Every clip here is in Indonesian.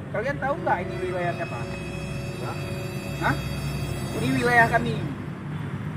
Kalian tahu nggak ini wilayah siapa? Enggak. Hah? Ini wilayah kami.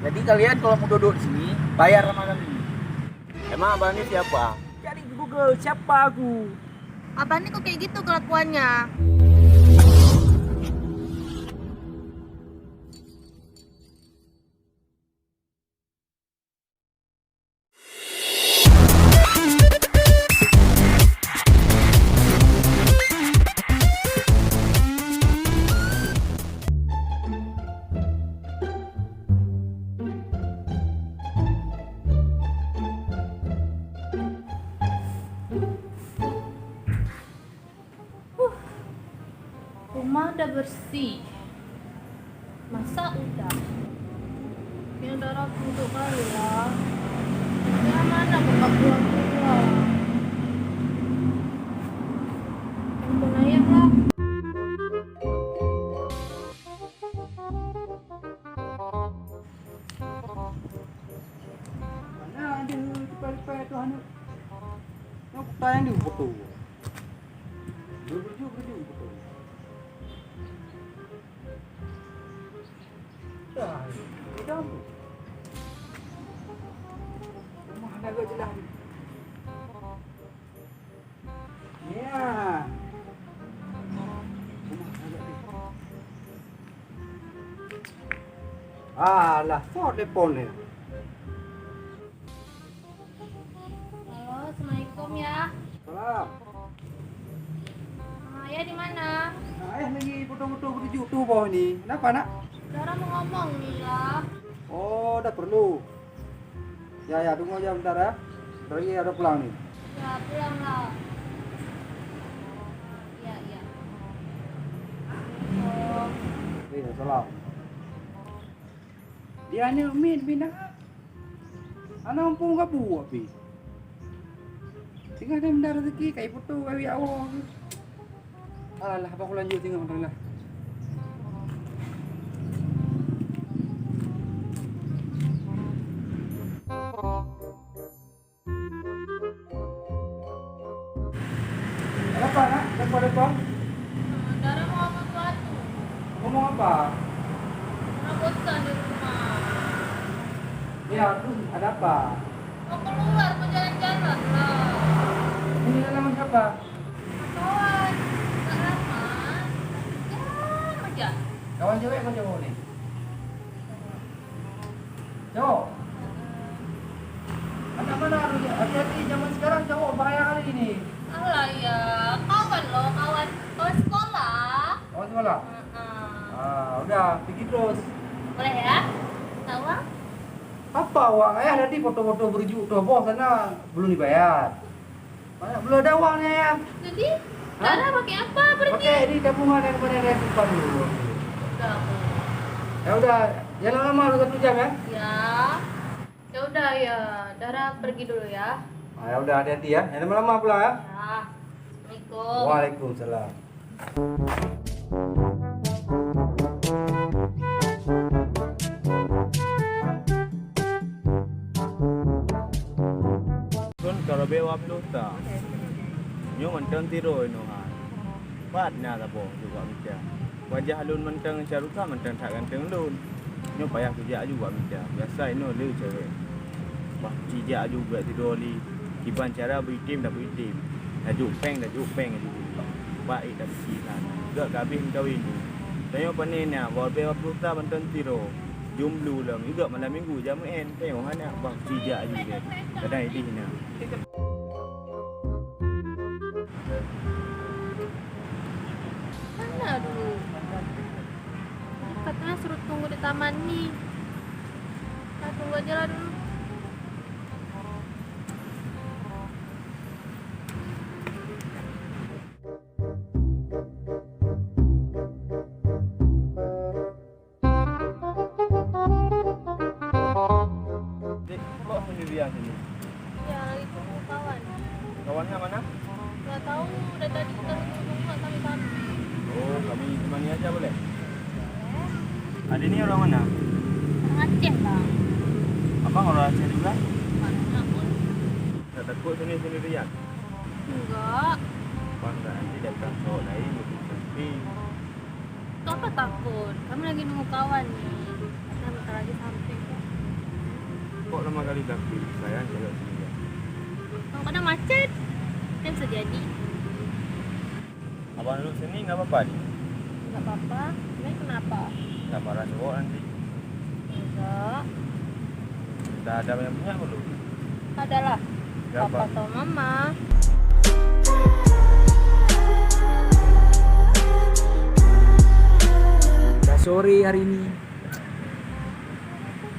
Jadi kalian kalau mau duduk di sini, bayar sama kami. Emang abang ini siapa? Cari di Google siapa aku. Abang nih kok kayak gitu kelakuannya? Rumah udah bersih, masa udah? Ini udah rapi untuk kali ya. Ya mana bapak pulang-pulang? Ampun ayah lah. Mana ada cepat-cepat tu anu. Nak tayang di betul. Berju betul. Dah, hitam. Rumah dah agak jelas ni. Ya. Rumah agak ni. Alah, fort telefon ni. Halo, assalamualaikum ya. Salam. Ayah di mana? Ayah lagi foto-foto berju tu bawah ni. Kenapa nak? Dara mau ngomong nih ya. Oh, dah perlu. Ya, tunggu aja bentar ya. Bentar lagi ada pulang nih. Ya pulang lah. Iya. Oh, Salam. Dia ni min bina. Anak ampun ka buat pi. Tinggal dia mendarat rezeki kai foto kai awak. Alah, apa aku lanjut tengok bentar lah. Apa nak? Apa? Dara mau ngomong sesuatu. Ngomong apa? Karena bosan di rumah. Ya, tu ada apa? Mau keluar, mau jalan-jalan lah. Ini nama siapa? Kawan, tak lama. Jam aja. Kawan cewek atau cowok ni? Cowok. Anak mana? Hati-hati zaman sekarang cowok bahaya kali ini. Alah ya, kawan lo, kawan sekolah. Kawan sekolah? Udah, pergi terus. Boleh ya? Tahu? Apa uang ayah tadi foto-foto berju tuh bos sana belum dibayar. Belum ada uangnya ya. Jadi, Hah? Dara pakai apa pergi? Oke, ini tabungan yang kemarin saya simpan dulu. Udah. Ya udah, jangan lama lu 1 jam ya. Ya. Ya udah ya, Dara pergi dulu ya. Ya udah, hati-hati ya. Jangan lama-lama pulang ya. Ya. Assalamualaikum. Waalaikumsalam. Kun kalau bewap lu tak. Nyo mentang tiro ino ha. Pat na ta bo juga bica. Wajah alun mentang syaruka mentang tak ganteng lun. Nyo payah kerja juga bica. Biasa ino lu cewek. Bah cija juga tidur li. Kiban cara beritim dah beritim. Dah juk peng aja. Baik dah bisikan. Gak kabin kawin tu. Tengok panennya, bawa bewap lu tak mentang tiro. Jumlu lang juga malam minggu jam en tengok hanya bang cija juga. Kadang ini ni. Mana dulu? Katanya suruh tunggu di taman nih. Kita tunggu aja lah dulu. Dek, kok sendirian sini? Ya, lagi tunggu kawan. Kawannya mana? Gak tahu, udah tadi kita tunggu kami sampai. Oh, kami temani aja boleh? Ada ni orang mana? Orang Aceh lah. Abang orang Aceh juga? Mana pun. Tak takut sini sendirian? Enggak. Bangga nanti datang sore lain tapi Kau apa takut? Kami lagi nunggu kawan nih. Kita bentar lagi sampai kok. kok lama kali tapi sayang cewek sini ya. Kalau kadang macet, kan bisa jadi. Abang duduk sini nggak apa-apa nih. Gak apa-apa. Ini kenapa? Nggak marah cowok nanti. Enggak. Kita ada banyak punya belum? Adalah. Siapa? Papa atau mama. Udah sore hari ini,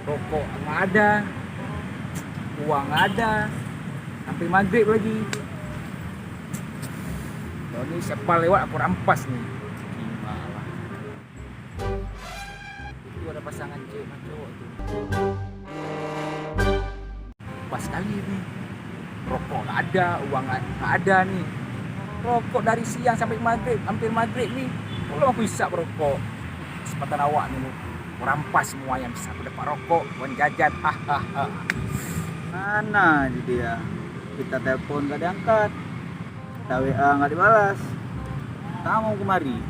rokok nggak ada, uang nggak ada, sampai maghrib lagi. Kalau ini siapa lewat aku rampas nih. Gimana? Itu ada pasangan cewek sama cowok tuh. Pas kali nih, rokok nggak ada, uang nggak ada nih. Rokok dari siang sampai maghrib, hampir maghrib nih. Kalau aku isap rokok, kesempatan awak nih lu. Merampas semua yang bisa aku dapat rokok, uang jajan. Hahaha. Mana dia? Kita telepon gak diangkat, kita WA gak dibalas. Tak mau kemari.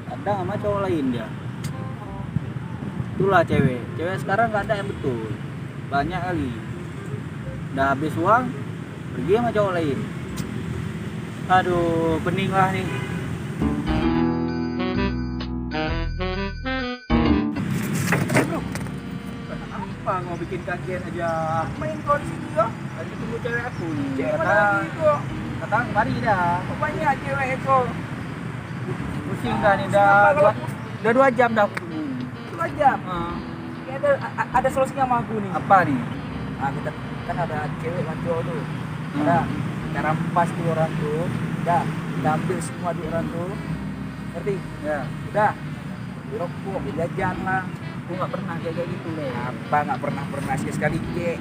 Kadang sama cowok lain dia. Itulah cewek. Cewek sekarang gak ada yang betul. Banyak kali. Udah habis uang, pergi sama cowok lain. Aduh, pening lah nih. Apa mau bikin kaget aja? Main kau di sini kok? Tadi tunggu cewek aku nih. Cewek mana lagi kok? Kata kemari dah. Kok banyak cewek kok? Pusing dah nih, udah 2 jam dah aku tunggu. 2 jam. Ini ada solusinya sama aku nih. Apa nih? Nah, kita kan ada cewek sama cowok tuh. Ada kita rampas tuh orang tuh. Udah, kita ambil semua duit orang tuh. Ngerti? Ya, Udah. Beli rokok, beli jajan lah. aku gak pernah kayak gitu deh. Apa nggak pernah sekali kek.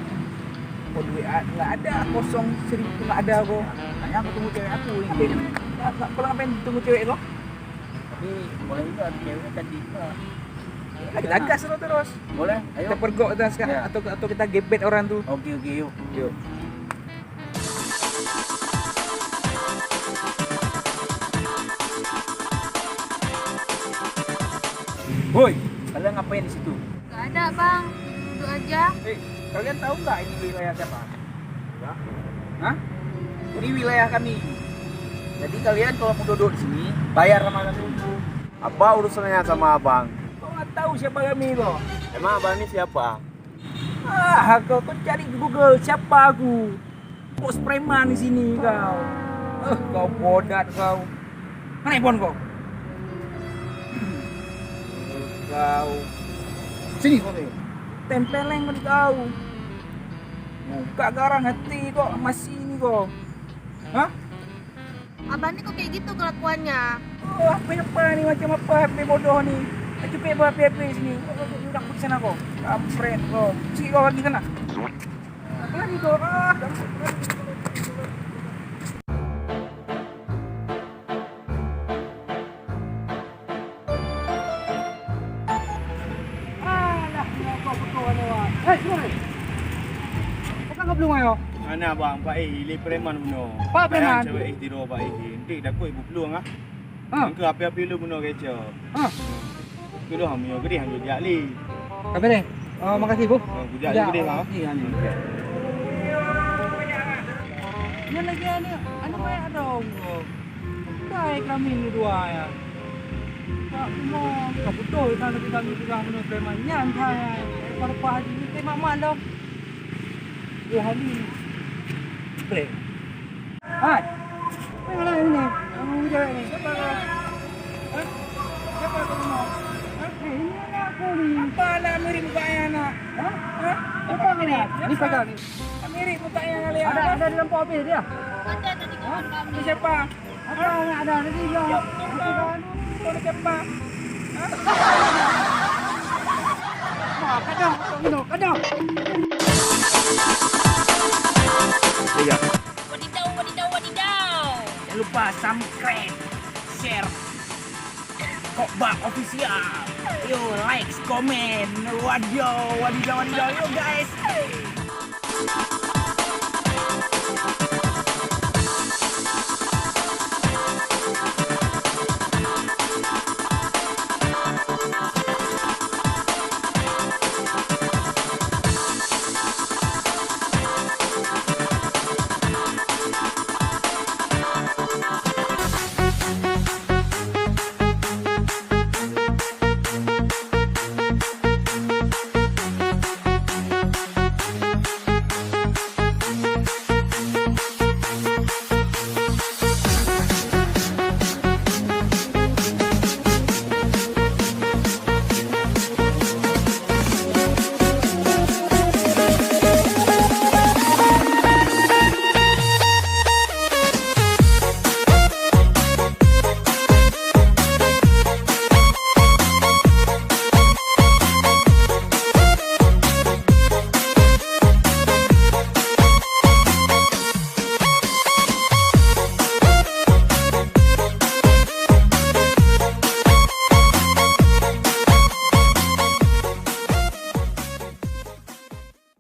Kok duit nggak ada, kosong 1.000 nggak ada kok. Makanya aku tunggu cewek aku Tapi ini. kalau ngapain tunggu cewek kok? Tapi boleh juga ceweknya cantik juga. Kita gas terus. Boleh? Ayo. Kita pergok terus kan? Ya. Atau kita gebet orang tuh. Oke, yuk. Yuk. Woi, kalian ngapain di situ? Gak ada bang. Duduk aja. Kalian tahu nggak ini wilayah siapa? Hah? Ini wilayah kami. Jadi kalian kalau mau duduk di sini, bayar sama kami. Apa urusannya sama abang? Kau nggak tahu siapa kami kok? Emang abang ini siapa? Kau cari di Google siapa aku? Bos preman di sini kau. Kau bodat kau. Mana handphone kau? Kau. Sini kau nih. Tempeleng kau. Muka garang hati kok masih ini kok. Hah? Abang ini kok kayak gitu kelakuannya? Oh, apa nih macam apa HP bodoh nih? Cepet bawa HP sini. Udah aku di sana kok. Kampret kok. Sini kau di sana. Apa lagi kau? Belum ayo. Mana abang? Pak Ili preman benar. Pak preman? Cewek istirahat Pak Ili. Nanti dah kau ibu peluang ah. Ha. Engkau api-api lu benar kecoh. Ha. Kau dah hamil gede hamil jali. Apa deh? Oh, makasih Bu. Kujak gede lah. Iya nih. Ini lagi anu banyak dong. Baik kami ini dua ya. Tak mau kebetul kan kami bilang benar preman nyantai. Parpah ini tema mana dong? Hari break. Hai. Mana ini? Kamu cewek ni. Siapa kau? Hah? Siapa kau mau? Ini aku ni. Apa nak mirip mukanya nak? Hah? Hah? Apa ni? Ini pakai ni. Mirip mukanya kali. Ada di dalam mobil dia. Ada tadi kawan kami. Ini siapa? Apa ada di dia? Kau ni siapa? Kadang, kadang. Tiga. Wadidaw. Jangan lupa subscribe, share, Kokbak official. Yo, like, komen. Wadidaw, yo guys.